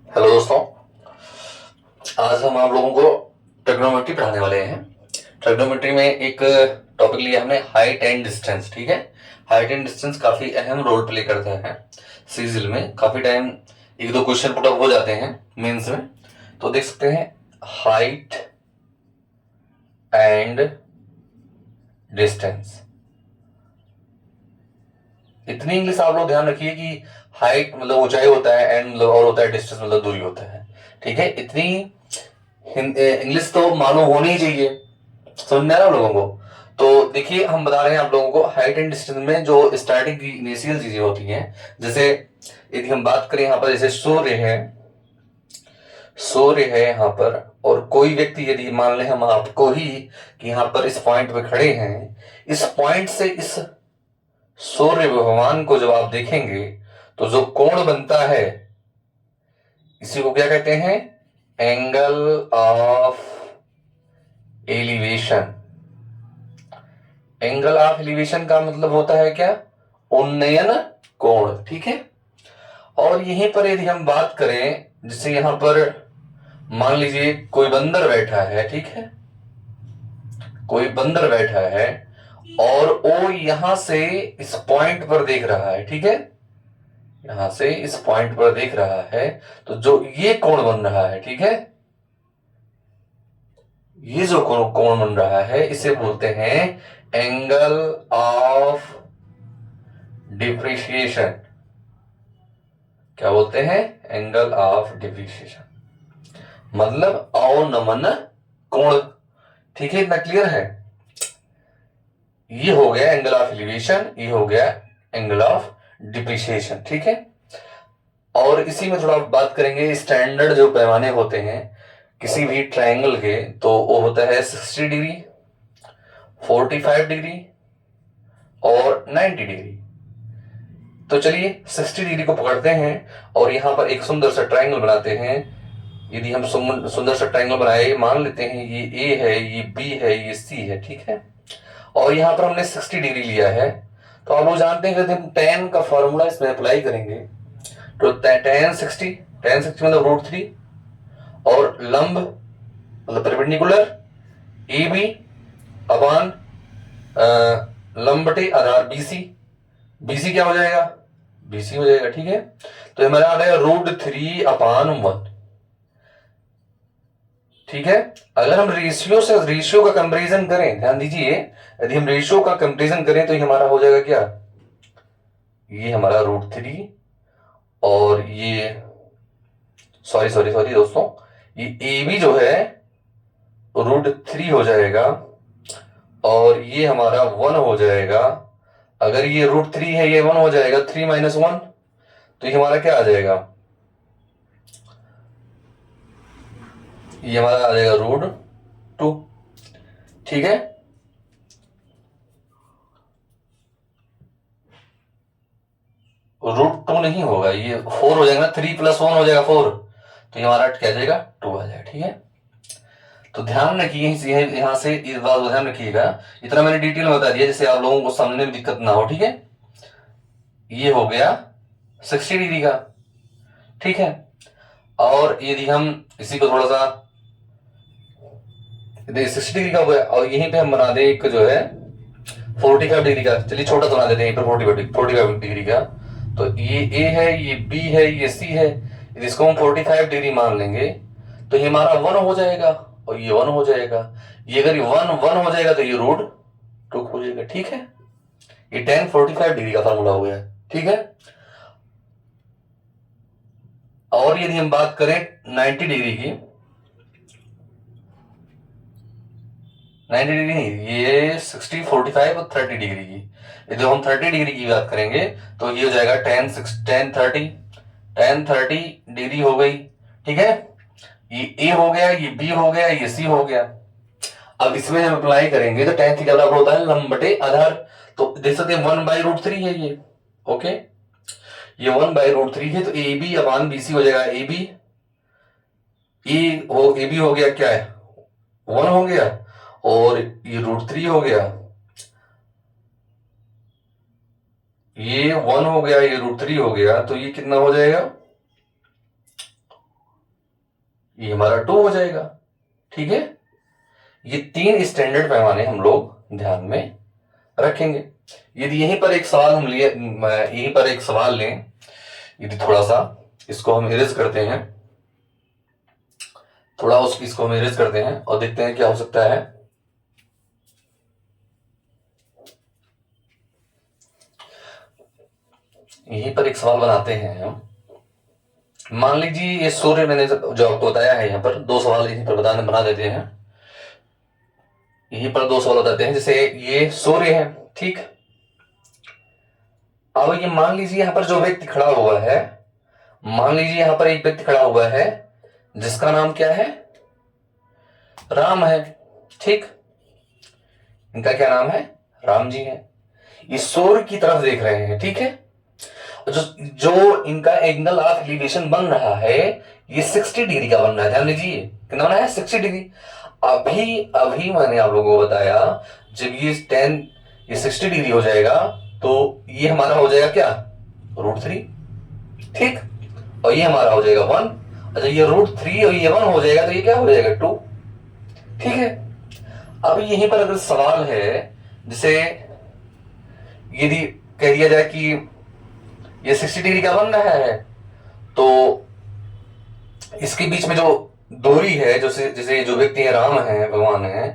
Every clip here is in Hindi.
हेलो दोस्तों। आज हम आप लोगों को ट्रिग्नोमेट्री पढ़ाने वाले हैं। ट्रिग्नोमेट्री में एक टॉपिक लिया हमने, हाइट एंड डिस्टेंस। ठीक है, हाइट एंड डिस्टेंस काफी अहम रोल प्ले करता है सीजील में। काफी टाइम एक दो क्वेश्चन पुट अप हो जाते हैं मेंस में, तो देख सकते हैं हाइट एंड डिस्टेंस। इतनी इंग्लिश आप लोग ध्यान रखिए कि हाइट मतलब ऊंचाई होता है, एंड मतलब और होता है, डिस्टेंस मतलब दूरी होता है। ठीक है, इतनी इंग्लिश तो मालूम होनी ही चाहिए, समझ में आ रहा है आप लोगों को। तो देखिए, हम बता रहे हैं आप लोगों को हाइट एंड डिस्टेंस में जो स्टार्टिंग की इनिशियल चीजें होती हैं। जैसे यदि हम बात करें यहाँ पर, जैसे सूर्य है यहाँ पर, और कोई व्यक्ति यदि मान लें हम आपको ही कि यहाँ पर इस पॉइंट पे खड़े हैं, इस पॉइंट से इस सूर्य भगवान को जब आप देखेंगे तो जो कोण बनता है, इसी को क्या कहते हैं? Angle of elevation. Angle of elevation का मतलब होता है क्या? उन्नयन कोण। ठीक है, और यहीं पर यदि हम बात करें, जैसे यहां पर मान लीजिए कोई बंदर बैठा है। ठीक है, कोई बंदर बैठा है और वो यहां से इस पॉइंट पर देख रहा है। ठीक है, यहां से इस पॉइंट पर देख रहा है, तो जो ये कोण बन रहा है, ठीक है, ये जो कोण बन रहा है इसे बोलते हैं एंगल ऑफ डिप्रिशिएशन। क्या बोलते हैं? एंगल ऑफ डिप्रिशिएशन, मतलब अवनमन कोण। ठीक है, इतना क्लियर है? ये हो गया एंगल ऑफ एलिवेशन, ये हो गया एंगल ऑफ डिप्रिशिएशन। ठीक है, और इसी में थोड़ा बात करेंगे, स्टैंडर्ड जो पैमाने होते हैं किसी भी ट्रायंगल के, तो वो होता है 60 डिग्री, 45 डिग्री और 90 डिग्री। तो चलिए 60 डिग्री को पकड़ते हैं और यहां पर एक सुंदर सा ट्रायंगल बनाते हैं। यदि हम सुंदर सा ट्रायंगल बनाए, मान लेते हैं ये ए है, ये बी है, ये सी है। ठीक है, और यहां पर हमने 60 डिग्री लिया है, तो आप लोग जानते हैं कि यदि हम टेन का फॉर्मूला इसमें अप्लाई करेंगे तो टेन सिक्सटी मतलब √3, और लंब मतलब परपेंडिकुलर ए बी अपान लंब बटे आधार बीसी। बीसी क्या हो जाएगा? बीसी हो जाएगा। ठीक है, तो हमारा आ गया √3/1। ठीक है, अगर हम रेशियो का कंपैरिजन करें, ध्यान दीजिए, यदि हम रेशियो का कंपैरिजन करें तो ये हमारा हो जाएगा क्या? ये हमारा √3, और ये सॉरी सॉरी सॉरी दोस्तों, ये ए बी जो है √3 हो जाएगा, और ये हमारा 1 हो जाएगा। अगर ये √3 है, ये 1 हो जाएगा, 3 - 1, तो ये हमारा क्या आ जाएगा? ये हमारा आ जाएगा √2। ठीक है, √2 नहीं होगा, ये 4 हो जाएगा, 3 + 1 हो जाएगा 4, तो ये हमारा क्या आ जाएगा? 2 आ जाएगा। ठीक है, तो ध्यान रखिए, यहां से इस बात को ध्यान रखिएगा। इतना मैंने डिटेल में बता दिया जिससे आप लोगों को समझने में दिक्कत ना हो। ठीक है, ये हो गया 60 डिग्री का। ठीक है, और यदि हम इसी को थोड़ा सा 60 डिग्री का हो गया, और यहीं पे हम बना दें एक जो है 45 डिग्री का। चलिए छोटा बना देते हैं यहीं पर 45 डिग्री का। तो ये ए है, ये बी है, ये सी है, यदि इसको हम 45 डिग्री मान लेंगे तो ये हमारा 1 हो जाएगा, और ये 1 हो जाएगा। ये अगर 1 हो जाएगा तो ये √2 हो जाएगा। ठीक है, ये टेन 45 डिग्री का फॉर्मूला हो गया। ठीक है, और यदि हम बात करें 90 डिग्री की, 90 डिग्री नहीं, ये 60, 45 और 30 डिग्री की, यदि हम 30 डिग्री की बात करेंगे तो ये हो जाएगा 10 30 डिग्री हो गई। ठीक है, ये ए हो गया, ये बी हो गया, ये सी हो गया। अब इसमें हम अप्लाई करेंगे तो टेन थीटा बराबर होता है लंब बटे आधार। तो देख सकते हैं 1/√3 है ये। ओके, ये 1/√3 है, तो A B upon B C हो जाएगा। ए बी हो गया क्या है? 1 हो गया, और ये √3 हो गया, ये 1 हो गया, ये √3 हो गया, तो ये कितना हो जाएगा? ये हमारा 2 हो जाएगा। ठीक है, ये 3 स्टैंडर्ड पैमाने हम लोग ध्यान में रखेंगे। यदि यहीं पर एक सवाल हम लिए, यहीं पर एक सवाल लें, यदि थोड़ा सा इसको हम इरेज करते हैं, थोड़ा इसको हम इरेज करते हैं और देखते हैं क्या हो सकता है। यहीं पर एक सवाल बनाते हैं हम। मान लीजिए ये सूर्य, मैंने जो आपको बताया है, यहाँ पर 2 सवाल यहीं पर बना देते हैं। यहीं पर 2 सवाल बताते हैं। जैसे ये सूर्य है, ठीक। अब ये मान लीजिए यहाँ पर जो व्यक्ति खड़ा हुआ है, मान लीजिए यहाँ पर एक व्यक्ति खड़ा हुआ है जिसका नाम क्या है, राम है, ठीक। इनका क्या नाम है, राम जी है। ये सूर्य की तरफ देख रहे हैं, ठीक है। जो जो इनका एंगल ऑफ एलिवेशन बन रहा है, ये 60 डिग्री का बन रहा है। ध्यान दीजिए कितना बना है, 60 डिग्री। अभी अभी मैंने आप लोगों को बताया, जब ये 60 डिग्री हो जाएगा तो ये हमारा हो जाएगा क्या, √3, ठीक। और ये हमारा हो जाएगा 1। अच्छा, ये √3 और ये 1 हो जाएगा तो ये क्या हो जाएगा, 2, ठीक है। अब यहीं पर अगर सवाल है, जैसे यदि कह दिया जाए कि ये 60 डिग्री का बन रहा है, तो इसके बीच में जो दूरी है, जैसे जो व्यक्ति है राम है, भगवान है,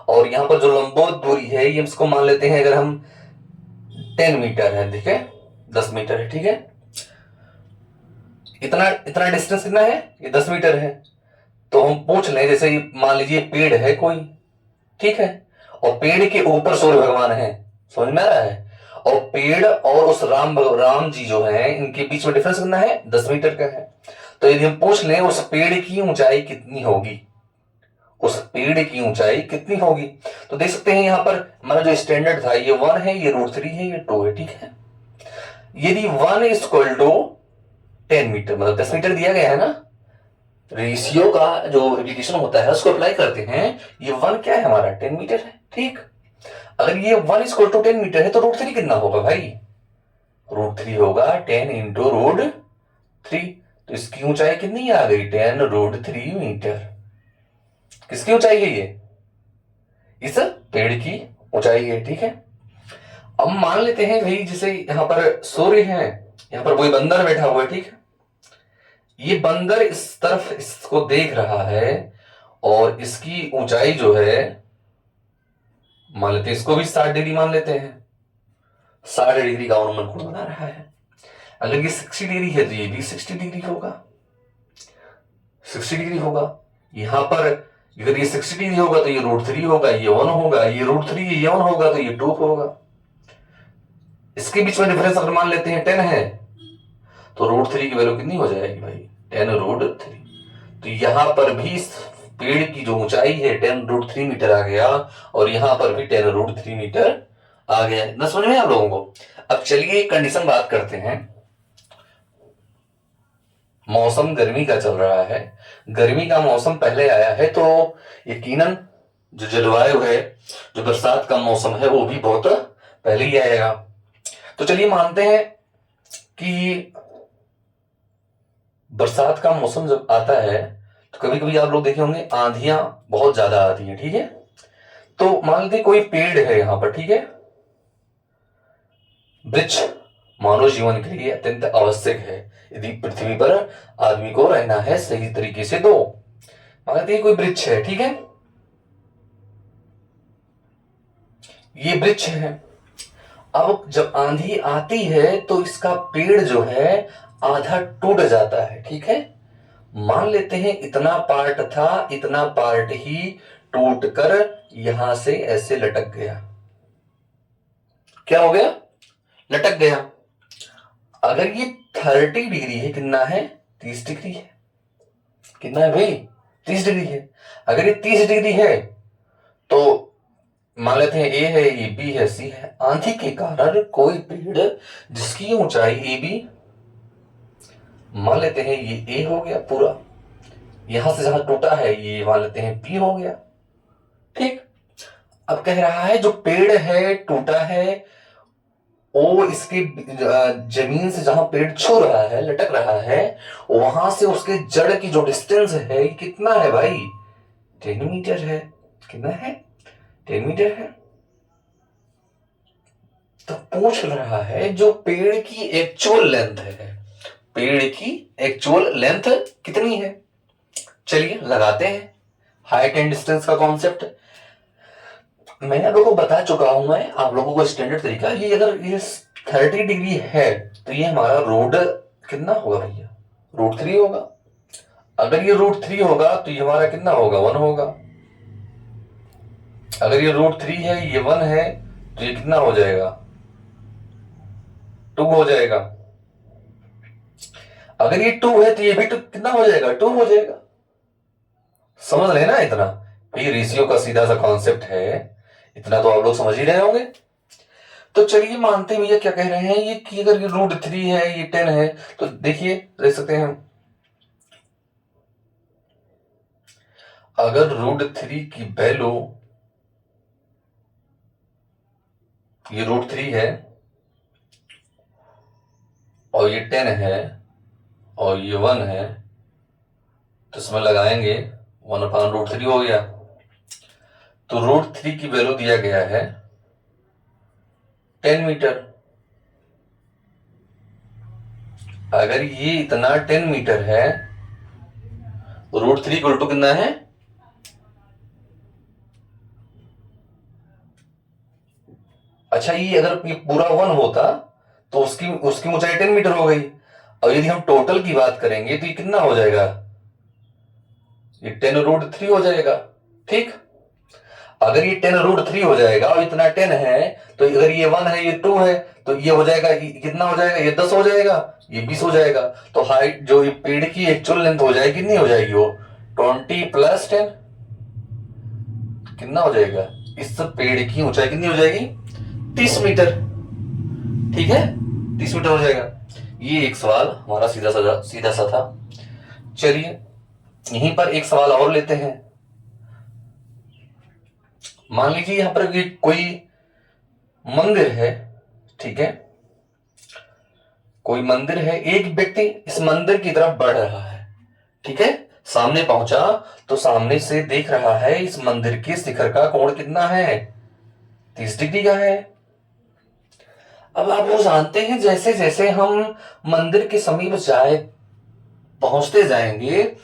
और यहां पर जो लंबवत दूरी है, ये इसको मान लेते हैं, अगर हम 10 मीटर है, ठीक है, 10 मीटर है, ठीक है। इतना इतना डिस्टेंस कितना है, ये 10 मीटर है। तो हम पूछ लें, जैसे मान लीजिए पेड़ है कोई, ठीक है, और पेड़ के ऊपर सूर्य भगवान है, समझ में आ रहा है, और पेड़ और उस राम जी जो है, इनके बीच में डिफरेंस कितना है, 10 मीटर का है। तो यदि हम पूछ लें उस पेड़ की ऊंचाई कितनी होगी, उस पेड़ की ऊंचाई कितनी होगी, तो देख सकते हैं यहां पर हमारा जो स्टैंडर्ड था, ये 1 है, ये √3 है, ये 2 है, ठीक है। यदि 1 इक्वल टू 10 मीटर, मतलब 10 मीटर दिया गया है ना, रेशियो का जो एप्लीकेशन होता है उसको अप्लाई करते हैं। ये 1 क्या है हमारा, 10 मीटर है, ठीक। अगर ये 1 इक्वल टू 10 मीटर है तो √3 कितना होगा भाई, √3 होगा 10 इंटू √3। तो इसकी ऊंचाई कितनी आ गई, 10 √3 मीटर। किसकी ऊंचाई है ये, इस पेड़ की ऊंचाई है, ठीक है। अब मान लेते हैं भाई, जैसे यहां पर सूर्य है, यहां पर कोई बंदर बैठा हुआ है, ठीक है। ये बंदर इस तरफ इसको देख रहा है, और इसकी ऊंचाई जो है, मान लेते हैं इसको भी 60 डिग्री मान लेते हैं, 60 डिग्री का अनुमान कोण बना रहा है। अगर ये 60 डिग्री है तो ये भी 60 डिग्री होगा, 60 डिग्री होगा। यहां पर अगर ये 60 डिग्री होगा तो ये √3 होगा, ये 1 होगा, ये √3 ये 1 होगा तो ये 2 होगा। इसके बीच में डिफरेंस अगर मान लेते हैं 10 है, तो √3 की वैल्यू कितनी हो जाएगी भाई, 10 √3। तो यहां पर भी इस पेड़ की जो ऊंचाई है 10 √3 मीटर आ गया, और यहां पर भी 10 √3 मीटर आ गया। ना समझ में आप लोगों को। अब चलिए कंडीशन बात करते हैं। मौसम गर्मी का चल रहा है, गर्मी का मौसम पहले आया है, तो यकीनन जो जलवायु है, जो बरसात का मौसम है, वो भी बहुत पहले ही आएगा। तो चलिए मानते हैं कि बरसात का मौसम जब आता है तो कभी कभी आप लोग देखे होंगे आंधियां बहुत ज्यादा आती हैं, ठीक है। तो मान लीजिए कोई पेड़ है यहां पर, ठीक है। वृक्ष मानव जीवन के लिए अत्यंत आवश्यक है, यदि पृथ्वी पर आदमी को रहना है सही तरीके से। तो मान लीजिए कोई वृक्ष है, ठीक है, ये वृक्ष है। अब जब आंधी आती है तो इसका पेड़ जो है आधा टूट जाता है, ठीक है। मान लेते हैं इतना पार्ट था, इतना पार्ट ही टूटकर यहां से ऐसे लटक गया। क्या हो गया, लटक गया। अगर ये 30 डिग्री है, कितना है, 30 डिग्री है, कितना है भाई, 30 डिग्री है। अगर ये 30 डिग्री है तो मान लेते हैं ए है, ये बी है, सी है। आंधी के कारण कोई पेड़ जिसकी ऊंचाई ए बी, मान लेते हैं ये ए हो गया पूरा, यहां से जहां टूटा है ये मान लेते हैं बी हो गया, ठीक। अब कह रहा है जो पेड़ है टूटा है, वो इसके जमीन से जहां पेड़ छू रहा है, लटक रहा है, वहां से उसके जड़ की जो डिस्टेंस है ये कितना है भाई? 10 मीटर है। कितना है? 10 मीटर है। तो पूछ रहा है जो पेड़ की एक्चुअल लेंथ है, पेड़ की एक्चुअल लेंथ कितनी है? चलिए लगाते हैं हाइट एंड डिस्टेंस का कॉन्सेप्ट। मैंने आप लोगों को बता चुका हूं, मैं आप लोगों को स्टैंडर्ड तरीका, ये अगर ये 30 डिग्री है तो ये हमारा रूट कितना होगा भैया? रूट 3 होगा। अगर ये रूट 3 होगा तो ये हमारा कितना होगा? 1 होगा। अगर ये रूट 3 है, ये 1 है, तो ये कितना हो जाएगा? 2 हो जाएगा। अगर ये 2 है तो ये भी कितना हो जाएगा? 2 हो जाएगा। समझ रहे ना इतना? ये रेशियो का सीधा सा कॉन्सेप्ट है, इतना तो आप लोग समझ ही रहे होंगे। तो चलिए मानते हैं भैया क्या कह रहे हैं ये कि अगर ये रूट 3 है, ये 10 है, तो देखिए देख सकते हैं, अगर रूट 3 की वैल्यू, ये रूट 3 है और ये 10 है और ये 1 है, तो इसमें लगाएंगे 1/√3 हो गया। तो रूट 3 की वैल्यू दिया गया है 10 मीटर। अगर ये इतना 10 मीटर है, रूट 3 इक्वल टू कितना है? अच्छा, ये अगर ये पूरा 1 होता तो उसकी उसकी ऊंचाई 10 मीटर हो गई। और यदि हम टोटल की बात करेंगे तो ये कितना हो जाएगा? ये 10√3 हो जाएगा। ठीक। अगर ये 10√3 हो जाएगा और इतना 10 है, तो अगर ये 1 है, ये 2 है, तो ये हो जाएगा, ये कितना हो जाएगा? ये 10 हो जाएगा, ये 20 हो जाएगा। तो हाइट जो ये पेड़ की एक्चुअल लेंथ हो जाएगी, कितनी हो जाएगी? वो 20 + 10 कितना हो जाएगा? इस पेड़ की ऊंचाई कितनी हो जाएगी? 30 मीटर। ठीक है, 30 मीटर हो जाएगा। ये एक सवाल हमारा सीधा सा था। चलिए यहीं पर एक सवाल और लेते हैं। मान लीजिए यहां पर कोई मंदिर है, ठीक है, कोई मंदिर है, एक व्यक्ति इस मंदिर की तरफ बढ़ रहा है, ठीक है, सामने पहुंचा तो सामने से देख रहा है इस मंदिर के शिखर का कोण कितना है? 30 डिग्री का है। अब आप वो जानते हैं जैसे जैसे हम मंदिर के समीप पहुंचते जाएंगे,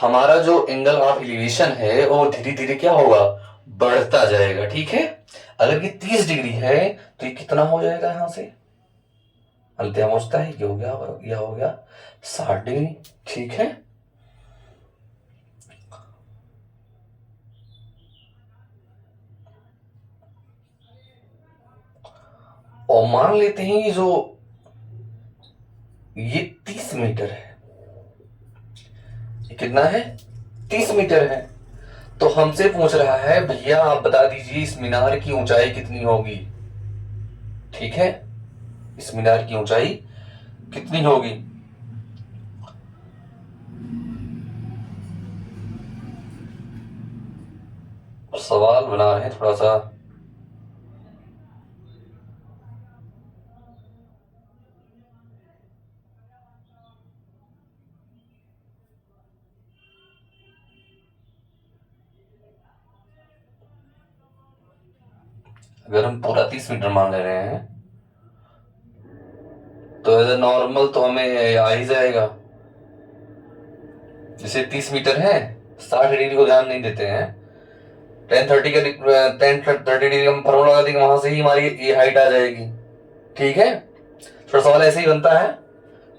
हमारा जो एंगल ऑफ एलिवेशन है वो धीरे धीरे क्या होगा? बढ़ता जाएगा। ठीक है, अगर ये 30 डिग्री है तो ये कितना हो जाएगा? यहां से अंत्या पहुंचता है, ये हो गया, यह हो गया 60 डिग्री। ठीक है, और मान लेते हैं ये 30 मीटर है, ये कितना है? 30 मीटर है। तो हमसे पूछ रहा है भैया आप बता दीजिए इस मीनार की ऊंचाई कितनी होगी? ठीक है, इस मीनार की ऊंचाई कितनी होगी? सवाल बना रहे हैं थोड़ा सा। अगर हम पूरा 30 मीटर मान ले रहे हैं तो एज ए नॉर्मल तो हमें आ ही जाएगा। जैसे 30 मीटर है, 60 डिग्री को ध्यान नहीं देते हैं, 10 30 डिग्री हम फॉर्मूला लगा देंगे, वहां से ही हमारी ये हाइट आ जाएगी। ठीक है, थोड़ा सवाल ऐसे ही बनता है,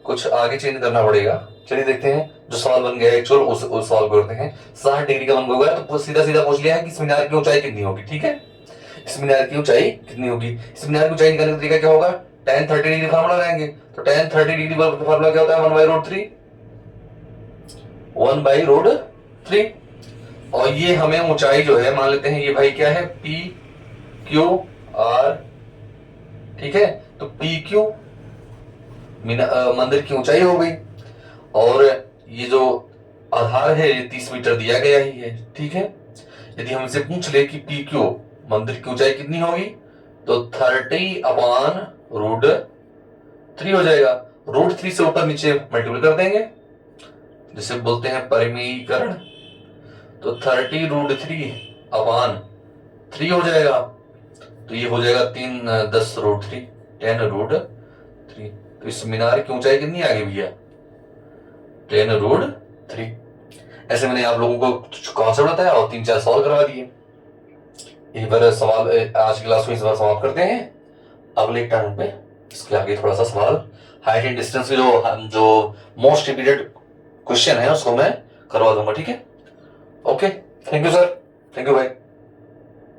कुछ आगे चेंज करना पड़ेगा। चलिए देखते हैं जो सवाल बन गया एक्चुअल उस सवाल को करते हैं। 60 डिग्री का बन गया तो सीधा सीधा पूछ लिया है कि इस मीनार की ऊंचाई कितनी होगी। ठीक है, इस मीनार की ऊंचाई कितनी होगी? इस मीनार की ऊंचाई निकालने का तरीका क्या होगा? 10 30 डिग्री फॉर्मूला लगाएंगे। तो 10 30 डिग्री फॉर्मूला क्या होता है? 1/√3, 1/√3। और ये हमें ऊंचाई जो है मान लेते हैं ये भाई क्या है? PQR। ठीक है, तो PQ मंदिर की ऊंचाई हो गई, और ये जो आधार है ये 30 मीटर दिया गया ही है। ठीक है, यदि हमसे पूछ ले कि PQ मंदिर की ऊंचाई कितनी होगी, तो 30/√3 हो जाएगा। √3 से ऊपर नीचे मल्टीपल कर देंगे, जिसे बोलते हैं परिमीकरण। तो 30√3/3 हो जाएगा। तो ये हो जाएगा 3×10√3, 10√3। तो इस मीनार की ऊंचाई कितनी आ गई भैया? 10√3। ऐसे मैंने आप लोगों को कॉन्सेप्ट बताया और 3-4 सवाल करवा दिए। यही पर सवाल आज की क्लास को इस बार समाप्त करते हैं। अगले टर्न पे इसके आगे थोड़ा सा सवाल हाइट एंड डिस्टेंस की जो मोस्ट रिपीटेड क्वेश्चन है उसको मैं करवा दूंगा, ठीक है? Okay, thank you sir, thank you भाई।